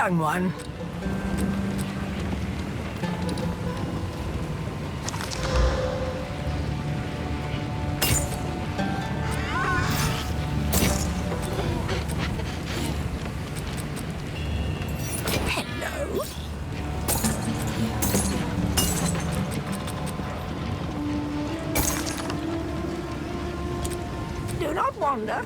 young one. Hello. Do not wander.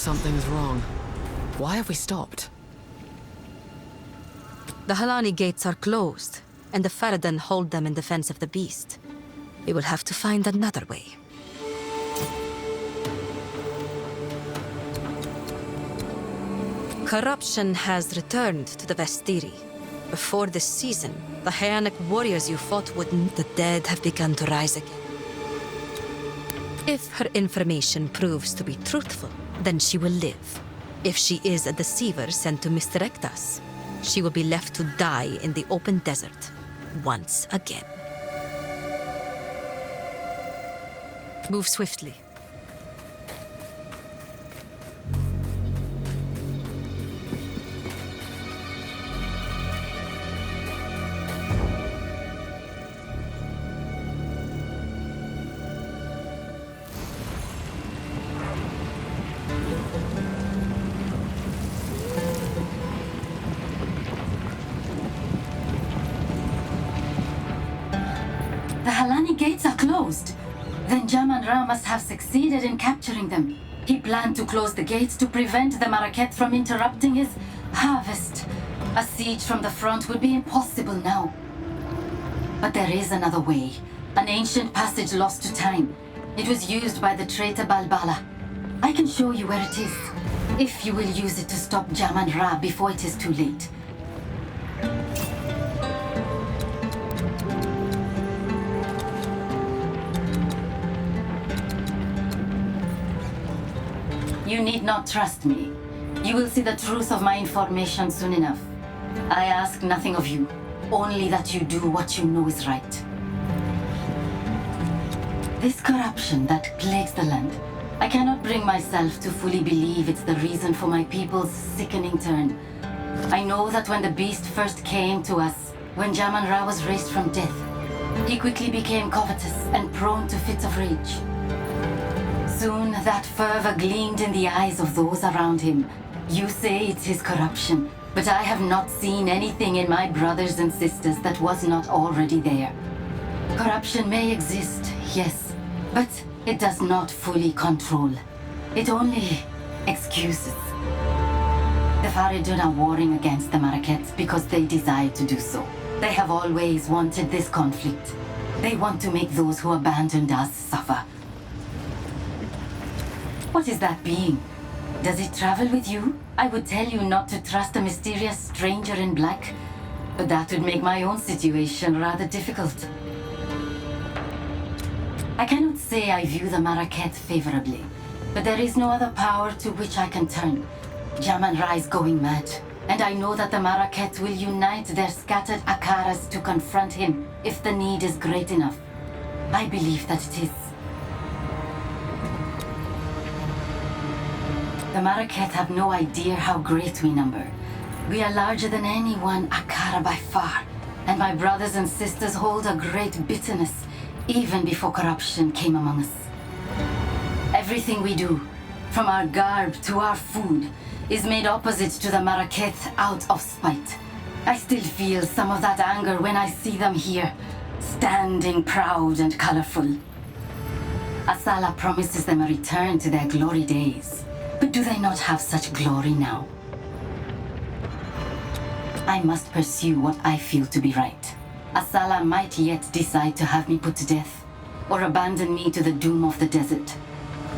Something's wrong. Why have we stopped? The Halani gates are closed, and the Faradan hold them in defense of the beast. We will have to find another way. Corruption has returned to the Vestiri, Before this season, the Hyanic warriors you fought wouldn't. The dead have begun to rise again. If her information proves to be truthful, then she will live. If she is a deceiver sent to misdirect us, she will be left to die in the open desert once again. Move swiftly. The Halani gates are closed. Then Jaman-Ra must have succeeded in capturing them. He planned to close the gates to prevent the Maraket from interrupting his harvest. A siege from the front would be impossible now. But there is another way. An ancient passage lost to time. It was used by the traitor Balbala. I can show you where it is, if you will use it to stop Jaman-Ra before it is too late. You need not trust me. You will see the truth of my information soon enough. I ask nothing of you, only that you do what you know is right. This corruption that plagues the land, I cannot bring myself to fully believe it's the reason for my people's sickening turn. I know that when the beast first came to us, when Jaman-Ra was raised from death, he quickly became covetous and prone to fits of rage. Soon that fervor gleamed in the eyes of those around him. You say it's his corruption, but I have not seen anything in my brothers and sisters that was not already there. Corruption may exist, yes, but it does not fully control. It only excuses. The Faridun are warring against the Marakets because they desire to do so. They have always wanted this conflict. They want to make those who abandoned us suffer. What is that being? Does it travel with you? I would tell you not to trust a mysterious stranger in black, but that would make my own situation rather difficult. I cannot say I view the Maraket favorably, but there is no other power to which I can turn. Jaman-Ra is going mad, and I know that the Maraket will unite their scattered Akaras to confront him if the need is great enough. I believe that it is. The Maraket have no idea how great we number. We are larger than any one Akara by far, and my brothers and sisters hold a great bitterness, even before corruption came among us. Everything we do, from our garb to our food, is made opposite to the Maraket out of spite. I still feel some of that anger when I see them here, standing proud and colorful. Asala promises them a return to their glory days. But do they not have such glory now? I must pursue what I feel to be right. Asala might yet decide to have me put to death, or abandon me to the doom of the desert.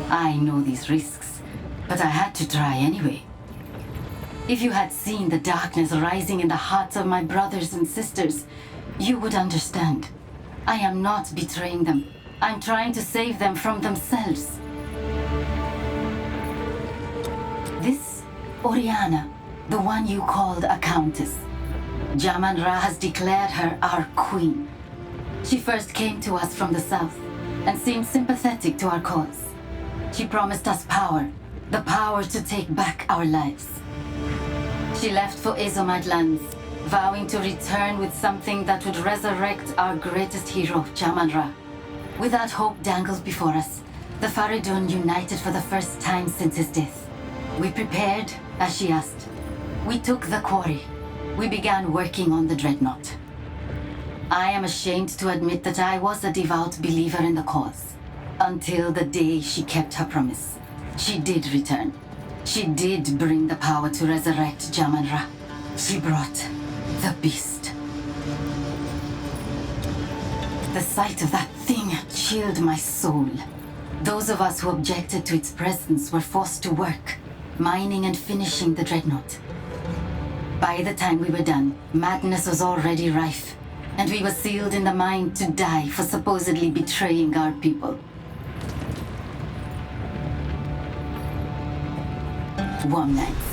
I know these risks, but I had to try anyway. If you had seen the darkness rising in the hearts of my brothers and sisters, you would understand. I am not betraying them. I'm trying to save them from themselves. This Oriana, the one you called a countess. Jaman-Ra has declared her our queen. She first came to us from the south and seemed sympathetic to our cause. She promised us power, the power to take back our lives. She left for Ezomad lands, vowing to return with something that would resurrect our greatest hero, Jaman-Ra. With that hope dangled before us, the Faridun united for the first time since his death. We prepared, as she asked. We took the quarry. We began working on the dreadnought. I am ashamed to admit that I was a devout believer in the cause. Until the day she kept her promise. She did return. She did bring the power to resurrect Jaman-Ra. She brought the beast. The sight of that thing chilled my soul. Those of us who objected to its presence were forced to work, mining and finishing the dreadnought. By the time we were done, madness was already rife, and we were sealed in the mine to die for supposedly betraying our people. Warm nights.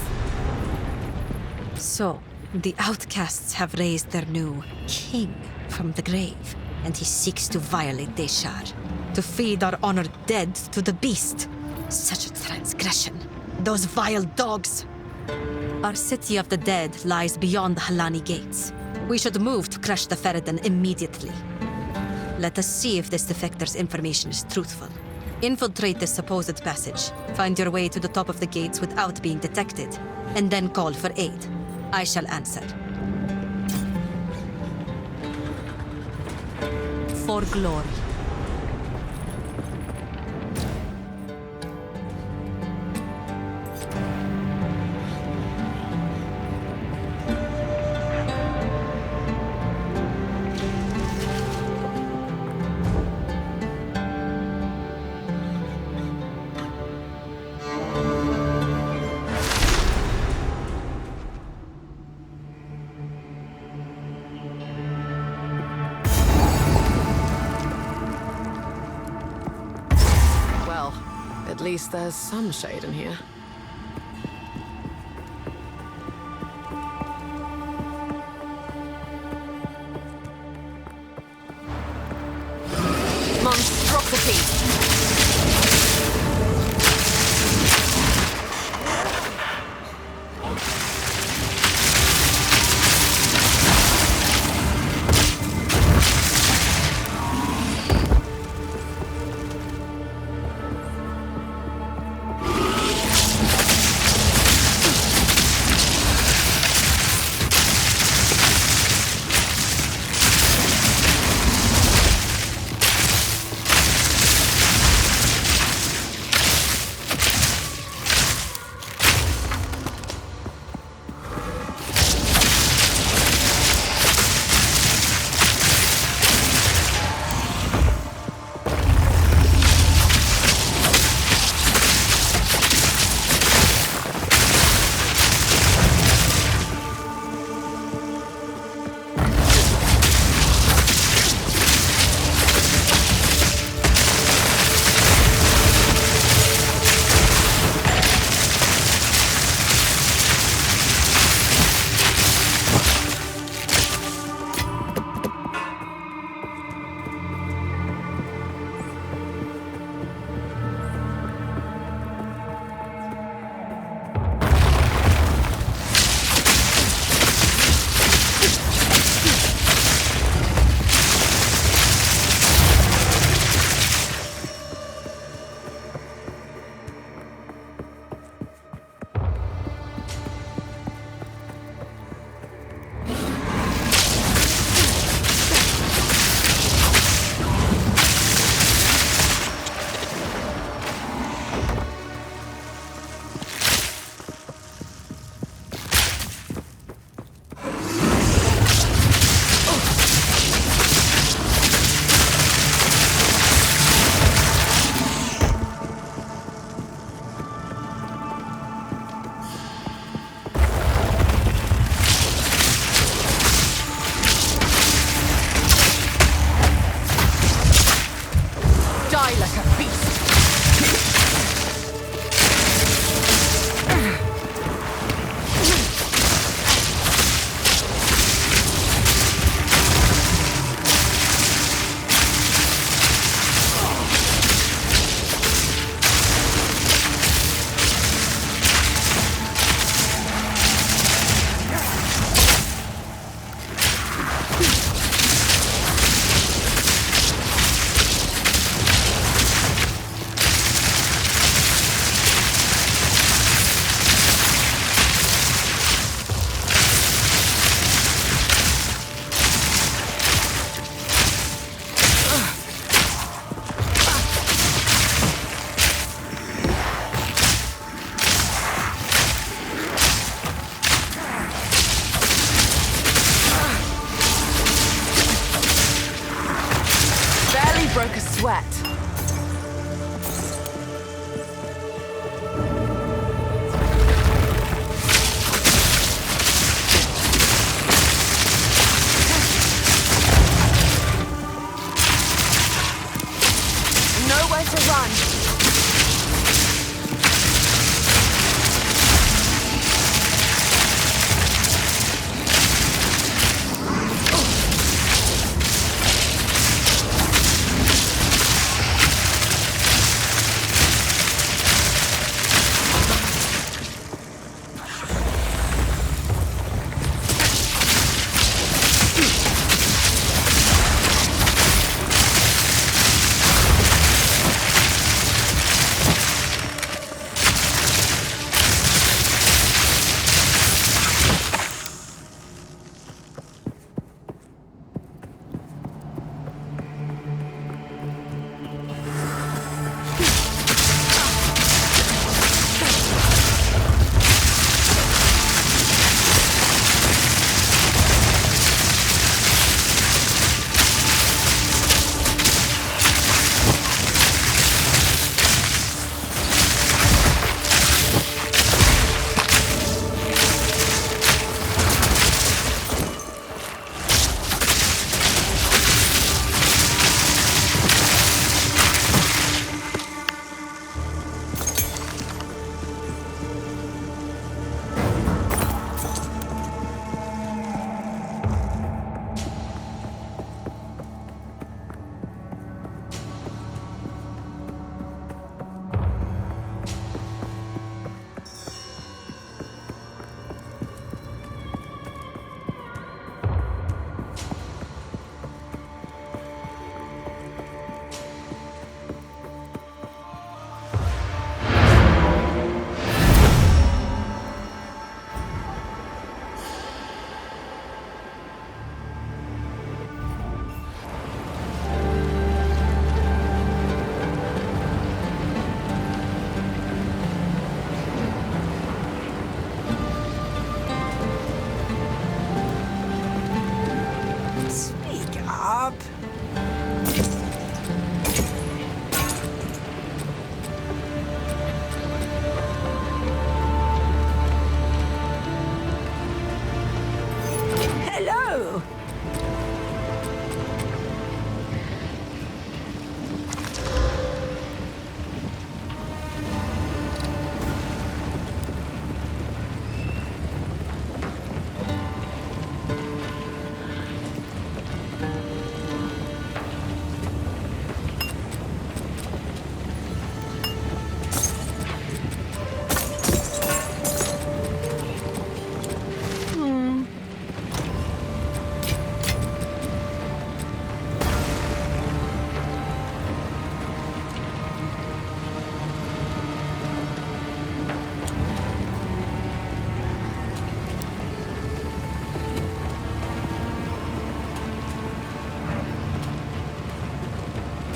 So, the outcasts have raised their new king from the grave, and he seeks to violate Deshar, to feed our honored dead to the beast. Such a transgression. Those vile dogs! Our city of the dead lies beyond the Halani gates. We should move to crush the Ferridan immediately. Let us see if this defector's information is truthful. Infiltrate this supposed passage, find your way to the top of the gates without being detected, and then call for aid. I shall answer. For glory. At least there's some shade in here. Monstrosity!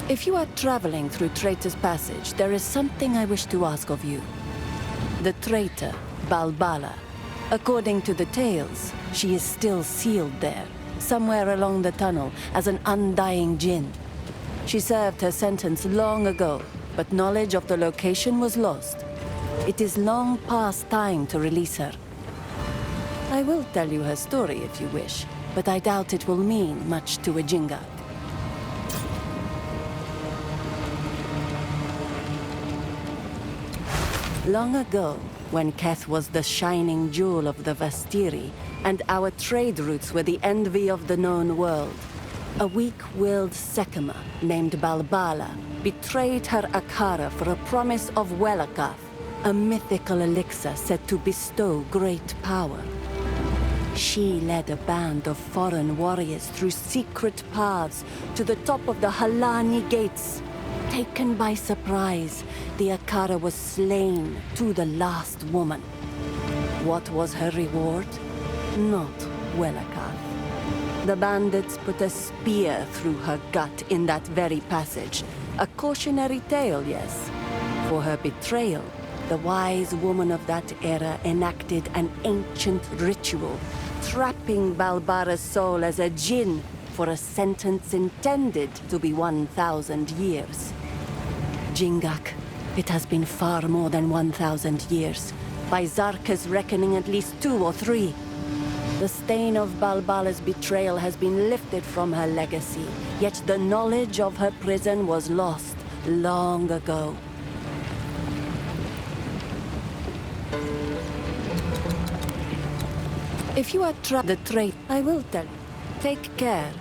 If you are traveling through Traitor's Passage, there is something I wish to ask of you. The traitor, Balbala. According to the tales, she is still sealed there, somewhere along the tunnel, as an undying djinn. She served her sentence long ago, but knowledge of the location was lost. It is long past time to release her. I will tell you her story if you wish, but I doubt it will mean much to a Jingad. Long ago, when Keth was the shining jewel of the Vastiri, and our trade routes were the envy of the known world, a weak-willed Sekema named Balbala betrayed her Akara for a promise of Welakath, a mythical elixir said to bestow great power. She led a band of foreign warriors through secret paths to the top of the Halani gates. Taken by surprise, the Akara was slain to the last woman. What was her reward? Not Welakath. The bandits put a spear through her gut in that very passage. A cautionary tale, yes. For her betrayal, the wise woman of that era enacted an ancient ritual, trapping Balbara's soul as a djinn for a sentence intended to be 1,000 years. Jingak, it has been far more than 1,000 years. By Zarka's reckoning, at least 2 or 3. The stain of Balbala's betrayal has been lifted from her legacy, yet the knowledge of her prison was lost, long ago. If you are the trade, I will tell you. Take care.